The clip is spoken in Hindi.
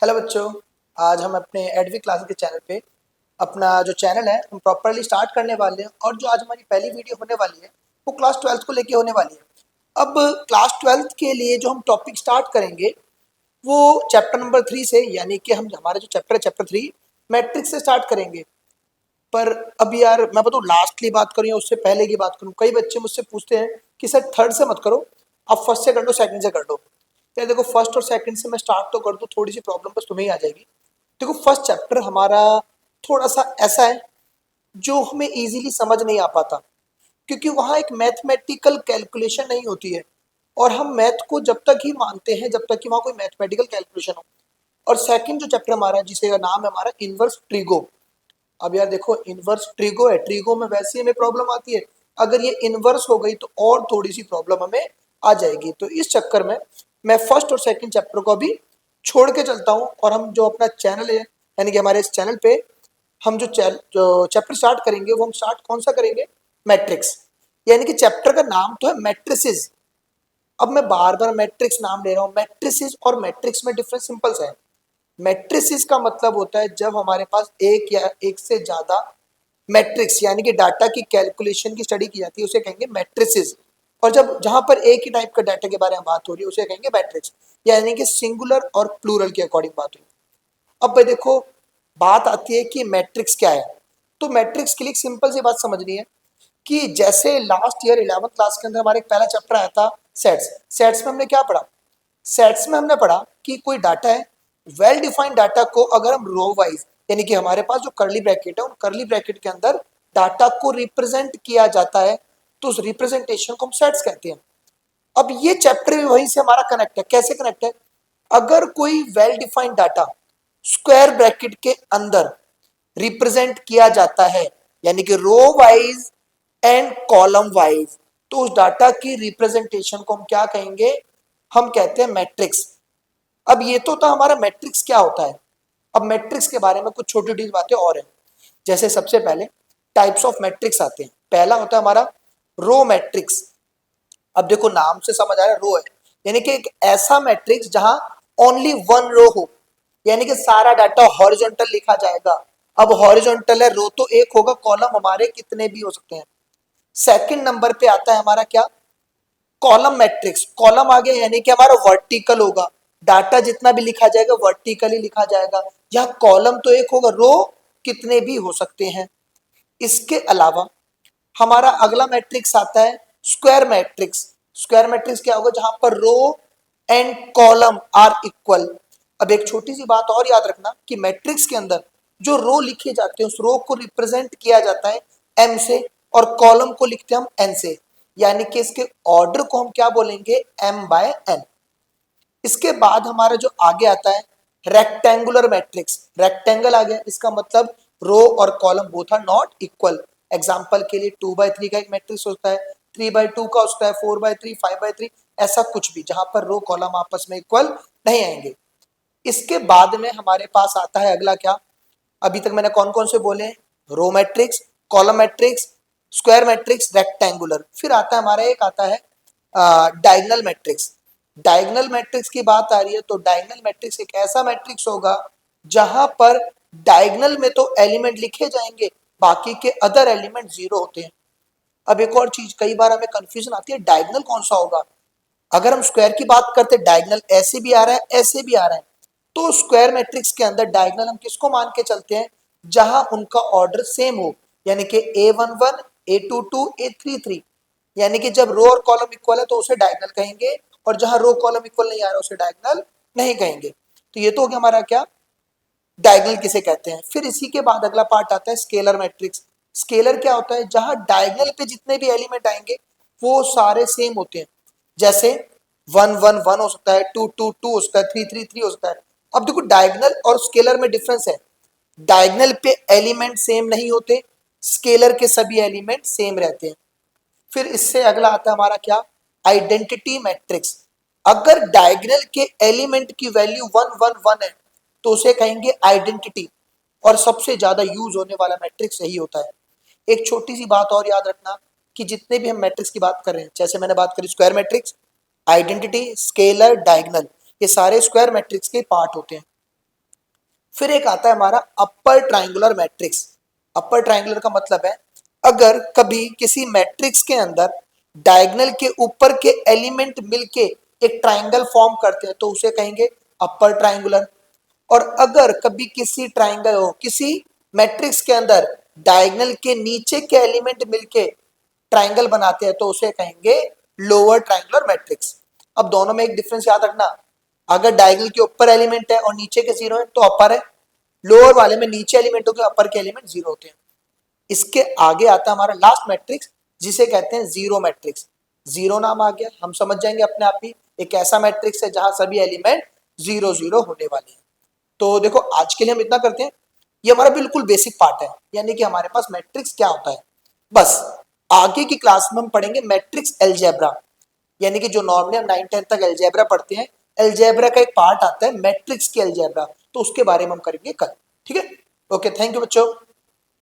हेलो बच्चों। आज हम अपने एडवी क्लासेस के चैनल पे अपना जो चैनल है हम प्रॉपरली स्टार्ट करने वाले हैं। और जो आज हमारी पहली वीडियो होने वाली है वो क्लास ट्वेल्थ को लेके होने वाली है। अब क्लास ट्वेल्थ के लिए जो हम टॉपिक स्टार्ट करेंगे वो चैप्टर नंबर 3 से, यानी कि हम हमारा जो चैप्टर है चैप्टर 3 मैट्रिक्स से स्टार्ट करेंगे। पर अब यार मैं बताऊँ, लास्टली बात करूँ या उससे पहले की बात करूँ, कई बच्चे मुझसे पूछते हैं कि सर थर्ड से मत करो, आप फर्स्ट से कर लो, सेकंड से कर लो। यार देखो, फर्स्ट और सेकंड से मैं स्टार्ट तो कर दूँ, थोड़ी सी प्रॉब्लम बस तुम्हें ही आ जाएगी। देखो, फर्स्ट चैप्टर हमारा थोड़ा सा ऐसा है जो हमें इजीली समझ नहीं आ पाता, क्योंकि वहाँ एक मैथमेटिकल कैलकुलेशन नहीं होती है। और हम मैथ को जब तक ही मानते हैं जब तक कि वहाँ कोई मैथमेटिकल कैलकुलेशन हो। और सेकंड जो चैप्टर हमारा है, जिसका नाम है हमारा इनवर्स ट्रिगो। अब यार देखो, इनवर्स ट्रिगो है, ट्रिगो में वैसे ही हमें प्रॉब्लम आती है, अगर ये इनवर्स हो गई तो और थोड़ी सी प्रॉब्लम हमें आ जाएगी। तो इस चक्कर में मैं फर्स्ट और सेकंड चैप्टर को अभी छोड़ के चलता हूँ, और हम जो अपना चैनल है, यानी कि हमारे इस चैनल पे हम जो चैप्टर स्टार्ट करेंगे वो हम स्टार्ट कौन सा करेंगे? मैट्रिक्स। यानी कि चैप्टर का नाम तो है मैट्रिसेस। अब मैं बार बार मैट्रिक्स नाम ले रहा हूँ। मैट्रिसेस और मैट्रिक्स में डिफरेंस सिंपल सा है। मैट्रिसेस का मतलब होता है जब हमारे पास एक या एक से ज्यादा मैट्रिक्स यानी कि डाटा की कैलकुलेशन की स्टडी की जाती है, उसे कहेंगे मैट्रिसेस। और जब जहां पर एक ही टाइप का डाटा के बारे में बात हो रही है उसे कहेंगे मैट्रिक्स, यानी कि सिंगुलर और प्लूरल के अकॉर्डिंग बात हुई। अब भाई देखो, बात आती है कि मैट्रिक्स क्या है। तो मैट्रिक्स के लिए सिंपल सी बात समझनी है कि जैसे लास्ट ईयर 11th क्लास के अंदर हमारे एक पहला चैप्टर आया था सेट्स। सेट्स में हमने क्या पढ़ा? सेट्स में हमने पढ़ा कि कोई डाटा है, वेल डिफाइंड डाटा को अगर हम रो वाइज, यानी कि हमारे पास जो करली ब्रैकेट है उन करली ब्रैकेट के अंदर डाटा को रिप्रेजेंट किया जाता है, तो उस रिप्रेजेंटेशन को हम सेट्स कहते हैं। अब ये चैप्टर भी वहीं से हमारा कनेक्ट है। कैसे कनेक्ट है? अगर कोई well defined data square bracket के अंदर रिप्रेजेंट किया जाता है, यानी कि row wise and column wise, तो उस डाटा की रिप्रेजेंटेशन को हम क्या कहेंगे? हम कहते हैं मैट्रिक्स। अब ये तो था हमारा मैट्रिक्स क्या होता है। अब मैट्रिक्स के बारे में कुछ छोटी छोटी बातें और हैं। जैसे सबसे पहले टाइप्स ऑफ मैट्रिक्स आते हैं। पहला होता है हमारा रो मैट्रिक्स। अब देखो, नाम से समझ आ रहा है, रो है, यानी कि एक ऐसा मैट्रिक्स जहां ओनली वन रो हो, यानी कि सारा डाटा हॉरिजॉन्टल लिखा जाएगा। अब हॉरिजॉन्टल है, रो तो एक होगा, कॉलम हमारे कितने भी हो सकते हैं। सेकंड नंबर पे आता है हमारा क्या? Column matrix. कॉलम आ गया यानी कि हमारा वर्टिकल होगा, डाटा जितना भी लिखा जाएगा वर्टिकली लिखा जाएगा। यहाँ कॉलम तो एक होगा, रो कितने भी हो सकते हैं। इसके अलावा हमारा अगला मैट्रिक्स आता है स्क्वायर मैट्रिक्स। स्क्वायर मैट्रिक्स क्या होगा? जहां पर row and column are equal. अब एक छोटी सी बात और याद रखना कि मैट्रिक्स के अंदर जो रो लिखे जाते हैं उस रो को रिप्रेजेंट किया जाता है एम से, और कॉलम को लिखते हैं हम एन से, यानी कि इसके ऑर्डर को हम क्या बोलेंगे? M by n. इसके बाद हमारा जो आगे आता है रेक्टेंगुलर मैट्रिक्स। रेक्टेंगल आ गया, इसका मतलब रो और column both are not equal. Example के लिए 2/3 का एक मैट्रिक्स होता है, 3/2 का होता है, 4/3, 5/3, ऐसा कुछ भी जहां पर रो कॉलम आपस में इक्वल नहीं आएंगे। इसके बाद में हमारे पास आता है अगला क्या? अभी तक मैंने कौन कौन से बोले? Row matrix, column matrix, square matrix, rectangular. फिर आता है हमारा एक आता है डायगोनल मैट्रिक्स। डायगोनल मैट्रिक्स की बात आ रही है तो डायगोनल मैट्रिक्स एक ऐसा मैट्रिक्स होगा जहां पर डायगोनल में तो एलिमेंट लिखे जाएंगे, बाकी के अदर एलिमेंट जीरो होते हैं। अब एक और चीज कई बार हमें कंफ्यूजन आती है, डायगोनल कौन सा होगा? अगर हम स्क्वायर की बात करते हैं, डायगोनल ऐसे भी आ रहा है ऐसे भी आ रहा है, तो स्क्वायर मैट्रिक्स के अंदर डायगोनल हम किसको मान के चलते हैं? जहां उनका ऑर्डर सेम हो, यानी कि A11, A22, A33, यानी कि जब रो और कॉलम इक्वल है तो उसे डायगोनल कहेंगे, और जहां रो कॉलम इक्वल नहीं आ रहा उसे डायगोनल नहीं कहेंगे। तो ये तो हो गया हमारा क्या? डायगोनल किसे कहते हैं। फिर इसी के बाद अगला पार्ट आता है स्केलर मैट्रिक्स। स्केलर क्या होता है? जहां डायगोनल पे जितने भी एलिमेंट आएंगे वो सारे सेम होते हैं। जैसे 1 1 1 हो सकता है, 2 2 2 हो सकता है, 3 3 3 हो सकता है। अब देखो, डायगोनल और स्केलर में डिफरेंस है। डायगोनल पे एलिमेंट सेम नहीं होते, स्केलर के सभी एलिमेंट सेम रहते हैं। फिर इससे अगला आता है हमारा क्या? Identity matrix. अगर डायगोनल के एलिमेंट की वैल्यू 1 1 1 है तो उसे कहेंगे आइडेंटिटी, और सबसे ज्यादा यूज होने वाला मैट्रिक्स यही होता है। एक छोटी सी बात और याद रखना कि जितने भी हम मैट्रिक्स की बात कर रहे हैं, जैसे मैंने बात करी square matrix, identity, scalar, diagonal, ये सारे स्क्वायर मैट्रिक्स के पार्ट होते हैं। फिर एक आता है हमारा upper triangular matrix. Upper triangular का मतलब है अगर कभी किसी मैट्रिक्स के अंदर डायगोनल के ऊपर के एलिमेंट मिलके एक ट्राइंगल फॉर्म करते हैं तो उसे कहेंगे अपर ट्राइंगुलर। और अगर कभी किसी ट्राइंगल हो किसी मैट्रिक्स के अंदर डायगोनल के नीचे के एलिमेंट मिलके ट्राइंगल बनाते हैं तो उसे कहेंगे लोअर ट्राइंगुलर मैट्रिक्स। अब दोनों में एक डिफरेंस याद रखना, अगर डायगोनल के ऊपर एलिमेंट है और नीचे के जीरो है तो अपर है, लोअर वाले में नीचे एलिमेंट होते हैं अपर के एलिमेंट जीरो होते हैं। इसके आगे आता है हमारा लास्ट मैट्रिक्स जिसे कहते हैं जीरो मैट्रिक्स। जीरो नाम आ गया, हम समझ जाएंगे अपने आप ही एक ऐसा मैट्रिक्स है जहां सभी एलिमेंट जीरो जीरो होने वाले हैं। तो देखो आज के लिए हम इतना करते हैं, ये हमारा बिल्कुल बेसिक पार्ट है, यानी कि हमारे पास मैट्रिक्स क्या होता है। बस आगे की क्लास में हम पढ़ेंगे मैट्रिक्स अलजेब्रा, यानी कि जो नॉर्मली हम 9 10 तक अलजेब्रा पढ़ते हैं, अलजेब्रा का एक पार्ट आता है मैट्रिक्स की अलजेब्रा, तो उसके बारे में हम करेंगे कल। ठीक है, ओके, थैंक यू बच्चों।